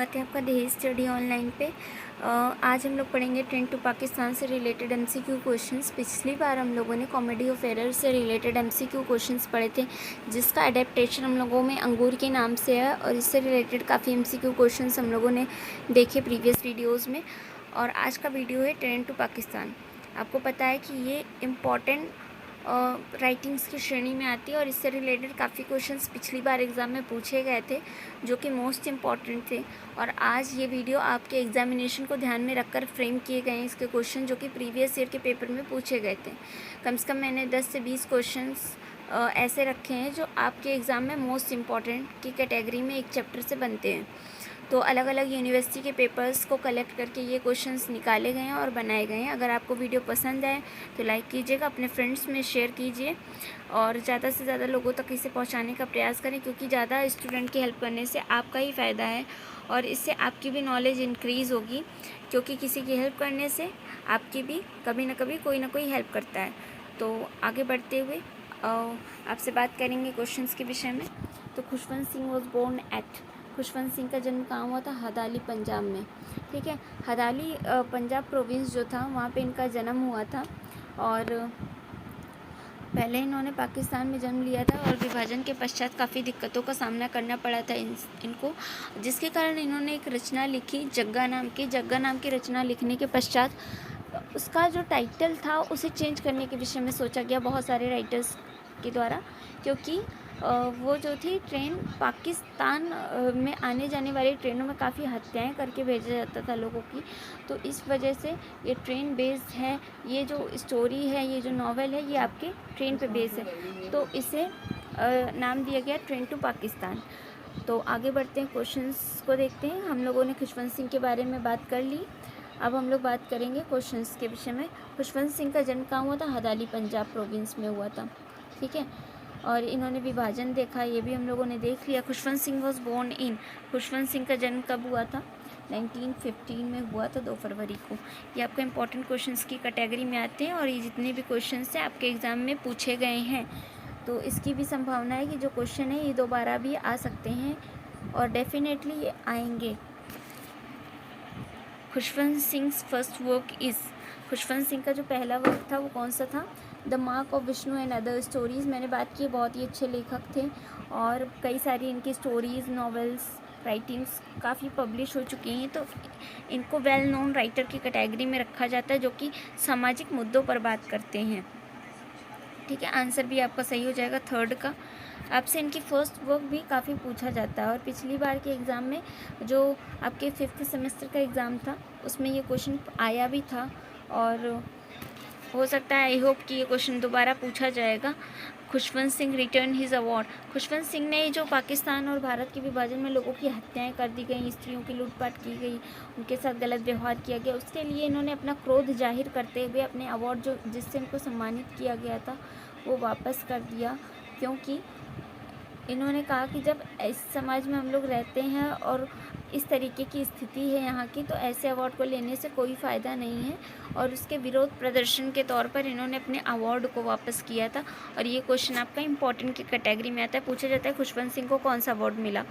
बात है आपका दहेज स्टडी ऑनलाइन पे। आज हम लोग पढ़ेंगे 10 टू पाकिस्तान से रिलेटेड एमसीक्यू क्वेश्चंस। पिछली बार हम लोगों ने कॉमेडी ऑफ एरर से रिलेटेड एमसीक्यू क्वेश्चंस पढ़े थे, जिसका अडेप्टेशन हम लोगों में अंगूर के नाम से है, और इससे रिलेटेड काफ़ी एमसीक्यू क्वेश्चंस हम लोगों ने देखे प्रीवियस वीडियोज़ में। और आज का वीडियो है 10 टू पाकिस्तान। आपको पता है कि ये इम्पॉर्टेंट राइटिंग्स की श्रेणी में आती है, और इससे रिलेटेड काफ़ी क्वेश्चंस पिछली बार एग्ज़ाम में पूछे गए थे जो कि मोस्ट इम्पॉर्टेंट थे। और आज ये वीडियो आपके एग्जामिनेशन को ध्यान में रखकर फ्रेम किए गए हैं इसके क्वेश्चन, जो कि प्रीवियस ईयर के पेपर में पूछे गए थे। कम से कम मैंने 10 से 20 क्वेश्चंस ऐसे रखे हैं जो आपके एग्ज़ाम में मोस्ट इम्पॉर्टेंट की कैटेगरी में एक चैप्टर से बनते हैं। तो अलग अलग यूनिवर्सिटी के पेपर्स को कलेक्ट करके ये क्वेश्चंस निकाले गए हैं और बनाए गए हैं। अगर आपको वीडियो पसंद आए तो लाइक कीजिएगा, अपने फ्रेंड्स में शेयर कीजिए और ज़्यादा से ज़्यादा लोगों तक इसे पहुंचाने का प्रयास करें, क्योंकि ज़्यादा स्टूडेंट की हेल्प करने से आपका ही फ़ायदा है और इससे आपकी भी नॉलेज इंक्रीज़ होगी, क्योंकि किसी की हेल्प करने से आपकी भी कभी ना कभी कोई ना कोई हेल्प करता है। तो आगे बढ़ते हुए आपसे बात करेंगे क्वेश्चंस के विषय में। तो Khushwant Singh was born at, Khushwant Singh का जन्म कहाँ हुआ था? हदाली, पंजाब में। ठीक है, हदाली पंजाब प्रोविंस जो था वहाँ पे इनका जन्म हुआ था। और पहले इन्होंने पाकिस्तान में जन्म लिया था और विभाजन के पश्चात काफ़ी दिक्कतों का सामना करना पड़ा था इनको, जिसके कारण इन्होंने एक रचना लिखी जग्गा नाम की रचना लिखने के पश्चात उसका जो टाइटल था उसे चेंज करने के विषय में सोचा गया बहुत सारे राइटर्स के द्वारा, क्योंकि वो जो थी ट्रेन पाकिस्तान में आने जाने वाली ट्रेनों में काफ़ी हत्याएं करके भेजा जाता था लोगों की। तो इस वजह से ये ट्रेन बेस्ड है, ये जो स्टोरी है, ये जो नॉवेल है, ये आपके ट्रेन पे बेस है, तो इसे नाम दिया गया ट्रेन टू पाकिस्तान। तो आगे बढ़ते हैं, क्वेश्चंस को देखते हैं। हम लोगों ने खुशवंत सिंह के बारे में बात कर ली, अब हम लोग बात करेंगे क्वेश्चंस के विषय में। खुशवंत सिंह का जन्म कहाँ हुआ था? हदाली, पंजाब प्रोविंस में हुआ था। ठीक है, और इन्होंने विभाजन देखा, ये भी हम लोगों ने देख लिया। Khushwant Singh was born in, Khushwant Singh का जन्म कब हुआ था? 1915 में हुआ था, 2 फरवरी को। ये आपका इंपॉर्टेंट क्वेश्चंस की कैटेगरी में आते हैं, और ये जितने भी क्वेश्चंस हैं आपके एग्ज़ाम में पूछे गए हैं, तो इसकी भी संभावना है कि जो क्वेश्चन है ये दोबारा भी आ सकते हैं, और डेफिनेटली ये आएंगे। Khushwant Singh first work is, Khushwant Singh का जो पहला वर्क था वो कौन सा था? The mark of Vishnu and other stories. मैंने बात की, बहुत ही अच्छे लेखक थे और कई सारी इनकी स्टोरीज़, नॉवेल्स, राइटिंग्स काफ़ी पब्लिश हो चुकी हैं, तो इनको वेल नोन राइटर की कैटेगरी में रखा जाता है जो कि सामाजिक मुद्दों पर बात करते हैं। ठीक है, आंसर भी आपका सही हो जाएगा थर्ड का। आपसे इनकी फर्स्ट वर्क भी काफ़ी पूछा जाता है, और पिछली बार के एग्ज़ाम में जो आपके 5th सेमेस्टर का एग्ज़ाम था उसमें ये क्वेश्चन आया भी था, और हो सकता है, आई होप कि ये क्वेश्चन दोबारा पूछा जाएगा। Khushwant Singh return his award, Khushwant Singh ने जो पाकिस्तान और भारत के विभाजन में लोगों की हत्याएं कर दी गई, स्त्रियों की लूटपाट की गई, उनके साथ गलत व्यवहार किया गया, उसके लिए इन्होंने अपना क्रोध जाहिर करते हुए अपने अवार्ड जो जिससे इनको सम्मानित किया गया था वो वापस कर दिया, क्योंकि इन्होंने कहा कि जब इस समाज में हम लोग रहते हैं और इस तरीके की स्थिति है यहाँ की, तो ऐसे अवार्ड को लेने से कोई फ़ायदा नहीं है, और उसके विरोध प्रदर्शन के तौर पर इन्होंने अपने अवार्ड को वापस किया था। और ये क्वेश्चन आपका इंपॉर्टेंट की कैटेगरी में आता है, पूछा जाता है खुशवंत सिंह को कौन सा अवार्ड मिला?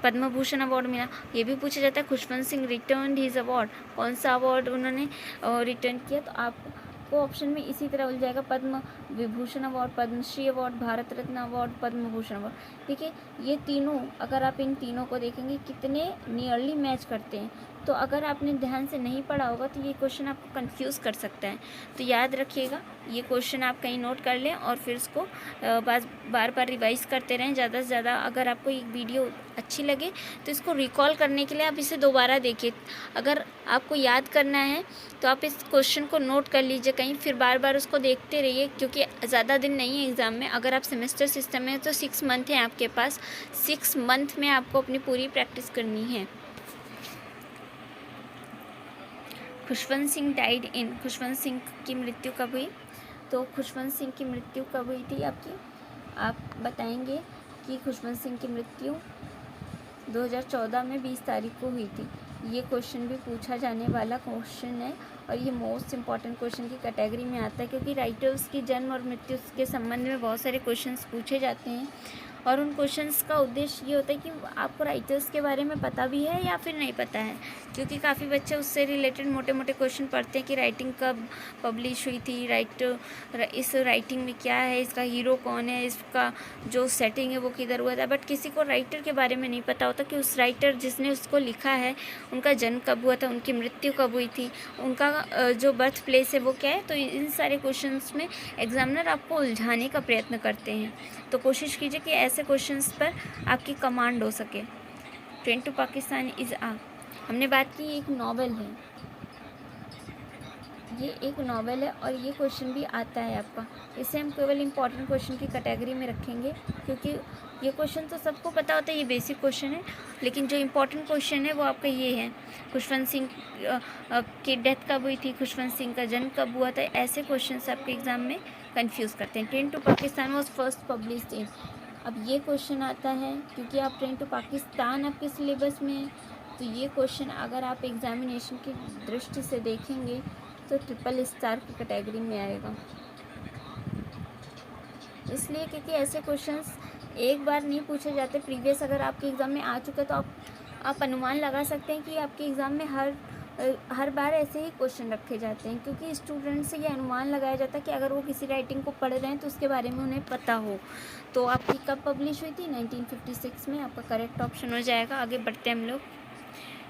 पद्म भूषण अवार्ड मिला। ये भी पूछा जाता है Khushwant Singh return his award, कौन सा अवार्ड उन्होंने रिटर्न किया? तो आपको ऑप्शन में इसी तरह उल जाएगा, Padma Vibhushan award, Padmashri award, Bharat Ratna award, Padma Bhushan award. देखिए, ये तीनों, अगर आप इन तीनों को देखेंगे कितने नियरली मैच करते हैं, तो अगर आपने ध्यान से नहीं पढ़ा होगा तो ये क्वेश्चन आपको कंफ्यूज कर सकता है। तो याद रखिएगा, ये क्वेश्चन आप कहीं नोट कर लें और फिर उसको बार बार रिवाइज करते रहें ज़्यादा से ज़्यादा। अगर आपको ये वीडियो अच्छी लगे तो इसको रिकॉल करने के लिए आप इसे दोबारा देखिए। अगर आपको याद करना है तो आप इस क्वेश्चन को नोट कर लीजिए कहीं, फिर बार बार उसको देखते रहिए, क्योंकि ज़्यादा दिन नहीं है एग्ज़ाम में। अगर आप सेमेस्टर सिस्टम में तो 6 मंथ हैं आपके पास, 6 मंथ में आपको अपनी पूरी प्रैक्टिस करनी है। खुशवंत सिंह डाइड इन, खुशवंत सिंह की मृत्यु कब हुई? तो खुशवंत सिंह की मृत्यु कब हुई थी आपकी? आप बताएंगे कि खुशवंत सिंह की मृत्यु 2014 में 20 तारीख को हुई थी। ये क्वेश्चन भी पूछा जाने वाला क्वेश्चन है, और ये मोस्ट इम्पॉर्टेंट क्वेश्चन की कैटेगरी में आता है, क्योंकि राइटर्स की जन्म और मृत्यु के संबंध में बहुत सारे क्वेश्चंस पूछे जाते हैं, और उन क्वेश्चंस का उद्देश्य ये होता है कि आपको राइटर्स के बारे में पता भी है या फिर नहीं पता है, क्योंकि काफ़ी बच्चे उससे रिलेटेड मोटे मोटे क्वेश्चन पढ़ते हैं कि राइटिंग कब पब्लिश हुई थी, इस राइटिंग में क्या है, इसका हीरो कौन है, इसका जो सेटिंग है वो किधर हुआ था, बट किसी को राइटर के बारे में नहीं पता होता कि उस राइटर जिसने उसको लिखा है उनका जन्म कब हुआ था, उनकी मृत्यु कब हुई थी, उनका जो बर्थ प्लेस है वो क्या है। तो इन सारे क्वेश्चंस में एग्जामिनर आपको उलझाने का प्रयत्न करते हैं, तो कोशिश कीजिए कि ऐसे क्वेश्चंस पर आपकी कमांड हो सके। ट्रेन टू पाकिस्तान इज़ आ, हमने बात की एक नॉवेल है, ये एक नॉवेल है और ये क्वेश्चन भी आता है आपका। इसे हम केवल इम्पॉर्टेंट क्वेश्चन की कैटेगरी में रखेंगे, क्योंकि ये क्वेश्चन तो सबको पता होता है, ये बेसिक क्वेश्चन है, लेकिन जो इम्पोर्टेंट क्वेश्चन है वो आपका ये है, खुशवंत सिंह की डेथ कब हुई थी, खुशवंत सिंह का जन्म कब हुआ था। ऐसे क्वेश्चन आपके एग्ज़ाम में कंफ्यूज करते हैं। Train to Pakistan was first published in, अब ये क्वेश्चन आता है क्योंकि आप ट्रेन टू पाकिस्तान आपके सिलेबस में है, तो ये क्वेश्चन अगर आप एग्जामिनेशन की दृष्टि से देखेंगे तो ट्रिपल स्टार की कैटेगरी में आएगा, इसलिए क्योंकि ऐसे क्वेश्चंस एक बार नहीं पूछे जाते। प्रीवियस अगर आपके एग्ज़ाम में आ चुके तो आप अनुमान लगा सकते हैं कि आपके एग्ज़ाम में हर बार ऐसे ही क्वेश्चन रखे जाते हैं, क्योंकि स्टूडेंट से ये अनुमान लगाया जाता है कि अगर वो किसी राइटिंग को पढ़ रहे हैं तो उसके बारे में उन्हें पता हो। तो आपकी कब पब्लिश हुई थी, 1956 में, आपका करेक्ट ऑप्शन हो जाएगा। आगे बढ़ते हैं हम लोग।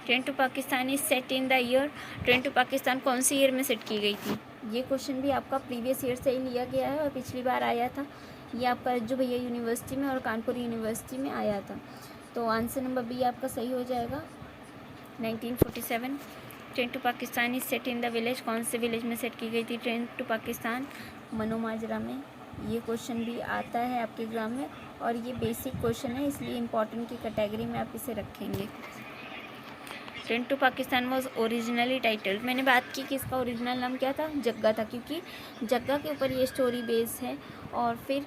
Train to Pakistan is set in the year, Train to Pakistan कौन सी ईयर में सेट की गई थी। ये क्वेश्चन भी आपका प्रीवियस ईयर से ही लिया गया है और पिछली बार आया था, ये आपका जो भैया यूनिवर्सिटी में और कानपुर यूनिवर्सिटी में आया था। तो आंसर नंबर बी आपका सही हो जाएगा, 1947। Train to Pakistan is set in the village, कौन से विलेज में सेट की गई थी ट्रेन टू पाकिस्तान, मनोमाजरा में। ये क्वेश्चन भी आता है आपके एग्ज़ाम में और ये बेसिक क्वेश्चन है, इसलिए इम्पॉर्टेंट की कैटेगरी में आप इसे रखेंगे। Train to Pakistan was originally titled, मैंने बात की कि इसका ओरिजिनल नाम क्या था, जग्गा था, क्योंकि जग्गा के ऊपर ये स्टोरी बेस है। और फिर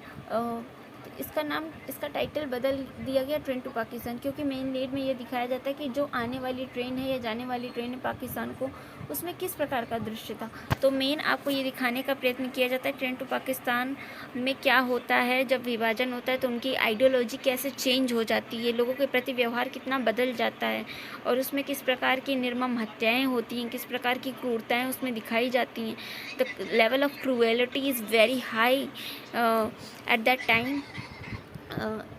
इसका टाइटल बदल दिया गया ट्रेन टू पाकिस्तान, क्योंकि मेन लीड में ये दिखाया जाता है कि जो आने वाली ट्रेन है या जाने वाली ट्रेन है पाकिस्तान को, उसमें किस प्रकार का दृश्य था। तो मेन आपको ये दिखाने का प्रयत्न किया जाता है ट्रेन टू पाकिस्तान में क्या होता है, जब विभाजन होता है तो उनकी आइडियोलॉजी कैसे चेंज हो जाती है, लोगों के प्रति व्यवहार कितना बदल जाता है, और उसमें किस प्रकार की निर्मम हत्याएँ होती हैं, किस प्रकार की क्रूरताएँ उसमें दिखाई जाती हैं। The level of cruelty is very high at that time.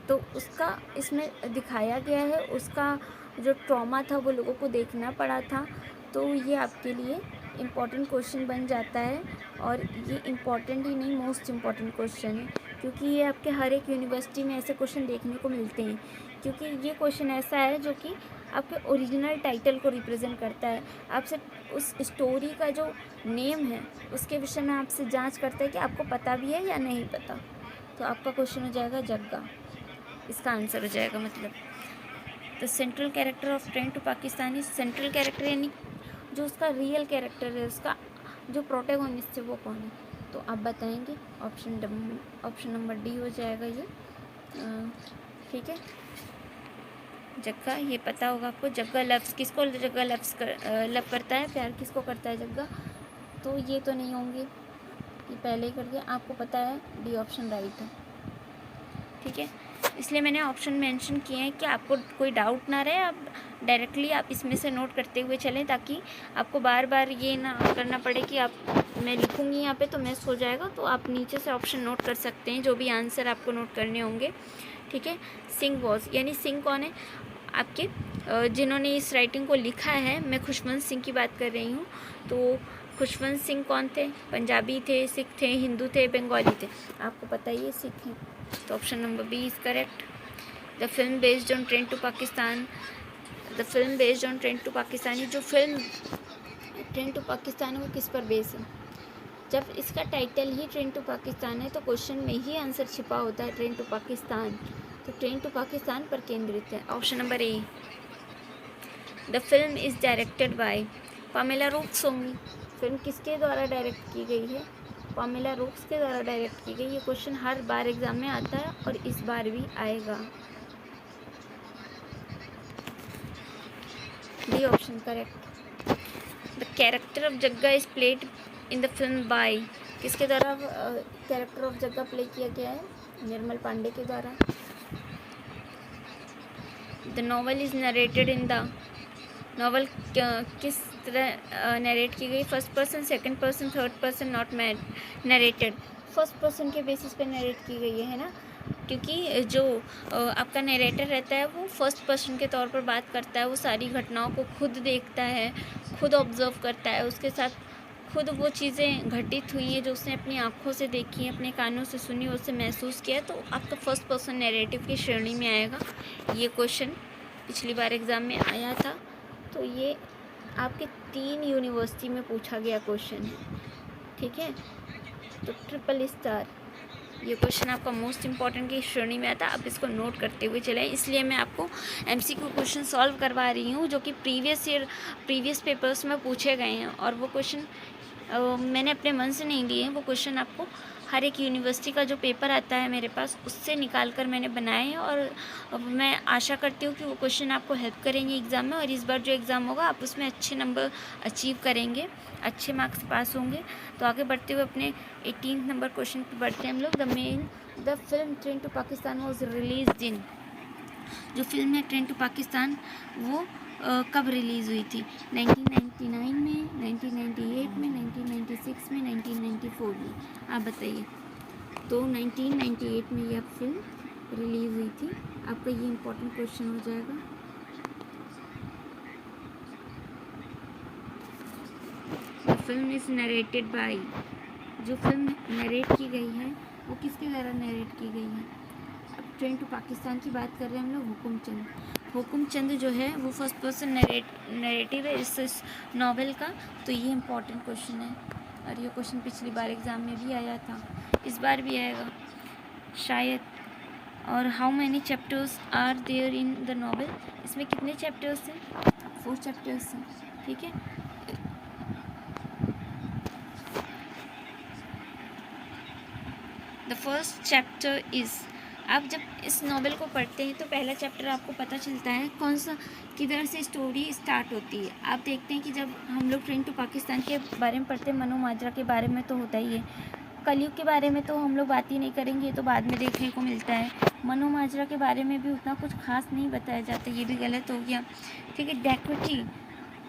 तो उसका इसमें दिखाया गया है, उसका जो ट्रॉमा था वो लोगों को देखना पड़ा था। तो ये आपके लिए इम्पॉर्टेंट क्वेश्चन बन जाता है, और ये इम्पॉर्टेंट ही नहीं, मोस्ट इम्पॉर्टेंट क्वेश्चन है, क्योंकि ये आपके हर एक यूनिवर्सिटी में ऐसे क्वेश्चन देखने को मिलते हैं। क्योंकि ये क्वेश्चन ऐसा है जो कि आपके ओरिजिनल टाइटल को रिप्रेजेंट करता है, आपसे उस स्टोरी का जो नेम है उसके विषय में आपसे जांच करता है कि आपको पता भी है या नहीं पता। तो आपका क्वेश्चन हो जाएगा जग्गा, इसका आंसर हो जाएगा मतलब। तो central character of Train to Pakistan is, central character यानी जो उसका रियल कैरेक्टर है, उसका जो प्रोटैगोनिस्ट है वो कौन है, तो आप बताएंगे। ऑप्शन नंबर डी हो जाएगा ये, ठीक है, जग्गा। ये पता होगा आपको, जग्गा लव्स किसको, जग्गा लव करता है, प्यार किसको करता है जग्गा, तो ये तो नहीं होंगे, ये पहले ही कर दिया, आपको पता है डी ऑप्शन राइट है, ठीक है। इसलिए मैंने ऑप्शन मेंशन किए हैं कि आपको कोई डाउट ना रहे, आप डायरेक्टली आप इसमें से नोट करते हुए चलें, ताकि आपको बार बार ये ना करना पड़े कि आप, मैं लिखूँगी यहाँ पे तो मिस हो जाएगा, तो आप नीचे से ऑप्शन नोट कर सकते हैं जो भी आंसर आपको नोट करने होंगे, ठीक है। सिंह वॉज, यानी सिंह कौन है, आपके जिन्होंने इस राइटिंग को लिखा है, मैं खुशवंत सिंह की बात कर रही हूँ। तो खुशवंत सिंह कौन थे, पंजाबी थे, सिख थे, हिंदू थे, बंगाली थे, आपको पता ही है सिख हैं, तो option number B is correct. The film based on Train to Pakistan, the film based on Train to Pakistan, जो फिल्म ट्रेन टू पाकिस्तान है वो किस पर बेस है। जब इसका टाइटल ही ट्रेन टू पाकिस्तान है तो क्वेश्चन में ही आंसर छिपा होता है ट्रेन टू पाकिस्तान, तो ट्रेन टू पाकिस्तान पर केंद्रित है। Option number A. The film is directed by Pamela rocks होंगी, फिल्म किसके द्वारा डायरेक्ट की गई है, पामेला रोक्स के द्वारा डायरेक्ट की गई। ये क्वेश्चन हर बार एग्जाम में आता है और इस बार भी आएगा, D option correct. The character of Jagga is played in the film bye, किसके द्वारा कैरेक्टर ऑफ जग्गा प्ले किया गया है, निर्मल पांडे के द्वारा। The novel is narrated in the novel किस तरह नरेट की गई, first person, second person, third person, not narrated. First person के बेसिस पे नरेट की गई है ना, क्योंकि जो आपका नरेटर रहता है वो फर्स्ट पर्सन के तौर पर बात करता है, वो सारी घटनाओं को खुद देखता है, खुद ऑब्जर्व करता है, उसके साथ खुद वो चीज़ें घटित हुई हैं जो उसने अपनी आँखों से देखी हैं, अपने कानों से सुनी, उससे महसूस किया, तो आपका फर्स्ट पर्सन नैरेटिव की श्रेणी में आएगा। ये क्वेश्चन पिछली बार एग्ज़ाम में आया था, तो ये आपके 3 यूनिवर्सिटी में पूछा गया क्वेश्चन है, ठीक है। तो ट्रिपल स्टार ये क्वेश्चन आपका मोस्ट इम्पॉर्टेंट की श्रेणी में आता है, आप इसको नोट करते हुए चलें। इसलिए मैं आपको MCQ क्वेश्चन सॉल्व करवा रही हूँ जो कि प्रीवियस पेपर्स में पूछे गए हैं, और वो क्वेश्चन मैंने अपने मन से नहीं लिए हैं, वो क्वेश्चन आपको हर एक यूनिवर्सिटी का जो पेपर आता है मेरे पास उससे निकाल कर मैंने बनाए हैं, और मैं आशा करती हूँ कि वो क्वेश्चन आपको हेल्प करेंगे एग्ज़ाम में, और इस बार जो एग्ज़ाम होगा आप उसमें अच्छे नंबर अचीव करेंगे, अच्छे मार्क्स पास होंगे। तो आगे बढ़ते हुए अपने 18 नंबर क्वेश्चन पर बढ़ते हैं हम लोग। The film Train to Pakistan was release in, जो फिल्म है ट्रेन टू पाकिस्तान वो कब रिलीज़ हुई थी, 1999 में, 1998 में, 1996 में, 1994 में, आप बताइए। तो 1998 में यह फिल्म रिलीज़ हुई थी, आपका ये इम्पोर्टेंट क्वेश्चन हो जाएगा। The film is narrated by, जो फिल्म नरेट की गई है वो किसके द्वारा नरेट की गई है। अब ट्रेन टू पाकिस्तान की बात कर रहे हैं हम लोग, हुकुमचंद जो है वो फर्स्ट पर्सन नरेटिव है इस नावल का। तो ये इम्पोर्टेंट क्वेश्चन है, और ये क्वेश्चन पिछली बार एग्ज़ाम में भी आया था, इस बार भी आएगा शायद। और how many chapters are there in the novel, इसमें कितने चैप्टर्स हैं, 4 चैप्टर्स हैं, ठीक है। द फर्स्ट चैप्टर इज़, आप जब इस नॉवेल को पढ़ते हैं तो पहला चैप्टर आपको पता चलता है कौन सा, किधर से स्टोरी स्टार्ट होती है। आप देखते हैं कि जब हम लोग ट्रेन टू पाकिस्तान के बारे में पढ़ते हैं, मनु माजरा के बारे में तो होता ही है, कलयुग के बारे में तो हम लोग बात ही नहीं करेंगे, ये तो बाद में देखने को मिलता है। मनु माजरा के बारे में भी उतना कुछ खास नहीं बताया जाता, ये भी गलत हो गया, ठीक है। डेक्विटी,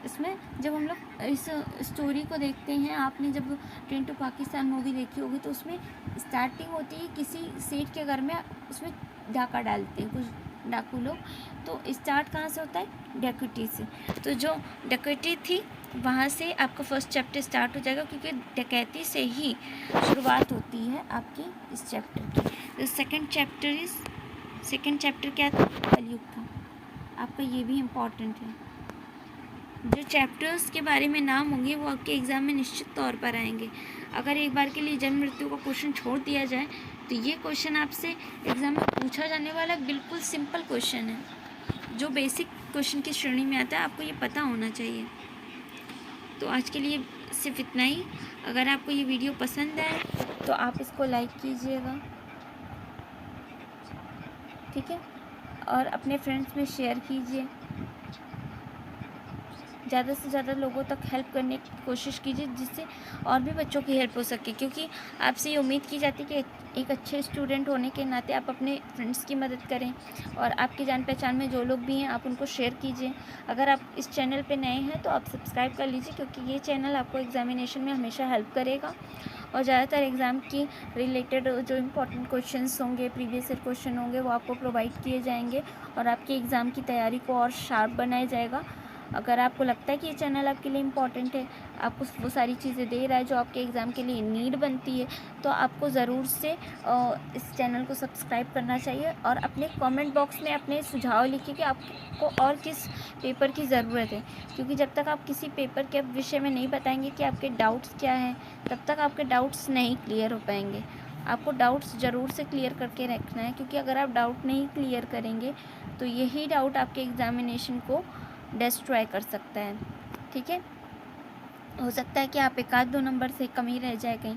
इसमें जब हम लोग इस स्टोरी को देखते हैं, आपने जब ट्रेन टू पाकिस्तान मूवी देखी होगी तो उसमें स्टार्टिंग होती है किसी सेठ के घर में, उसमें डाका डालते हैं कुछ डाकू लोग, तो स्टार्ट कहाँ से होता है, डकैती से। तो जो डकैती थी वहाँ से आपका फर्स्ट चैप्टर स्टार्ट हो जाएगा, क्योंकि डकैती से ही शुरुआत होती है आपकी इस चैप्टर की। सेकंड चैप्टर क्या था, कलयुग था, आपका ये भी इम्पॉर्टेंट है। जो चैप्टर्स के बारे में नाम होंगे वो आपके एग्ज़ाम में निश्चित तौर पर आएंगे। अगर एक बार के लिए जन्म मृत्यु का क्वेश्चन छोड़ दिया जाए तो ये क्वेश्चन आपसे एग्ज़ाम में पूछा जाने वाला बिल्कुल सिंपल क्वेश्चन है, जो बेसिक क्वेश्चन की श्रेणी में आता है, आपको ये पता होना चाहिए। तो आज के लिए सिर्फ इतना ही। अगर आपको ये वीडियो पसंद आए तो आप इसको लाइक कीजिएगा, ठीक है, और अपने फ्रेंड्स में शेयर कीजिए, ज़्यादा से ज़्यादा लोगों तक हेल्प करने की कोशिश कीजिए, जिससे और भी बच्चों की हेल्प हो सके, क्योंकि आपसे ये उम्मीद की जाती है कि एक अच्छे स्टूडेंट होने के नाते आप अपने फ्रेंड्स की मदद करें, और आपकी जान पहचान में जो लोग भी हैं आप उनको शेयर कीजिए। अगर आप इस चैनल पे नए हैं तो आप सब्सक्राइब कर लीजिए, क्योंकि ये चैनल आपको एग्जामिनेशन में हमेशा हेल्प करेगा, और ज़्यादातर एग्ज़ाम की रिलेटेड जो इम्पोर्टेंट क्वेश्चंस होंगे, प्रीवियस ईयर क्वेश्चन होंगे, वो आपको प्रोवाइड किए जाएंगे, और आपके एग्ज़ाम की तैयारी को और शार्प बनाया जाएगा। अगर आपको लगता है कि ये चैनल आपके लिए इम्पॉर्टेंट है, आपको वो सारी चीज़ें दे रहा है जो आपके एग्ज़ाम के लिए नीड बनती है, तो आपको ज़रूर से इस चैनल को सब्सक्राइब करना चाहिए, और अपने कमेंट बॉक्स में अपने सुझाव लिखिए कि आपको और किस पेपर की ज़रूरत है, क्योंकि जब तक आप किसी पेपर के विषय में नहीं बताएंगे कि आपके डाउट्स क्या हैं, तब तक आपके डाउट्स नहीं क्लियर हो पाएंगे। आपको डाउट्स ज़रूर से क्लियर करके रखना है, क्योंकि अगर आप डाउट नहीं क्लियर करेंगे तो यही डाउट आपके एग्ज़ामिनेशन को डिस्ट्रॉय कर सकता है, ठीक है। हो सकता है कि आप 1 आध 2 नंबर से कम ही रह जाए कहीं।